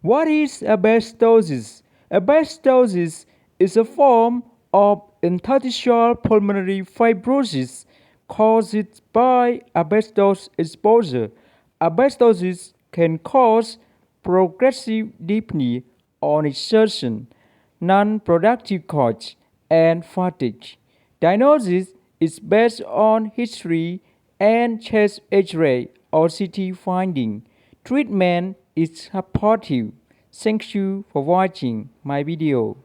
What is asbestosis? Asbestosis is a form of interstitial pulmonary fibrosis caused by asbestos exposure. Asbestosis can cause progressive dyspnea on exertion, non-productive cough, and fatigue. Diagnosis is based on history and chest X-ray or CT finding. Treatment is supportive. Thank you for watching my video.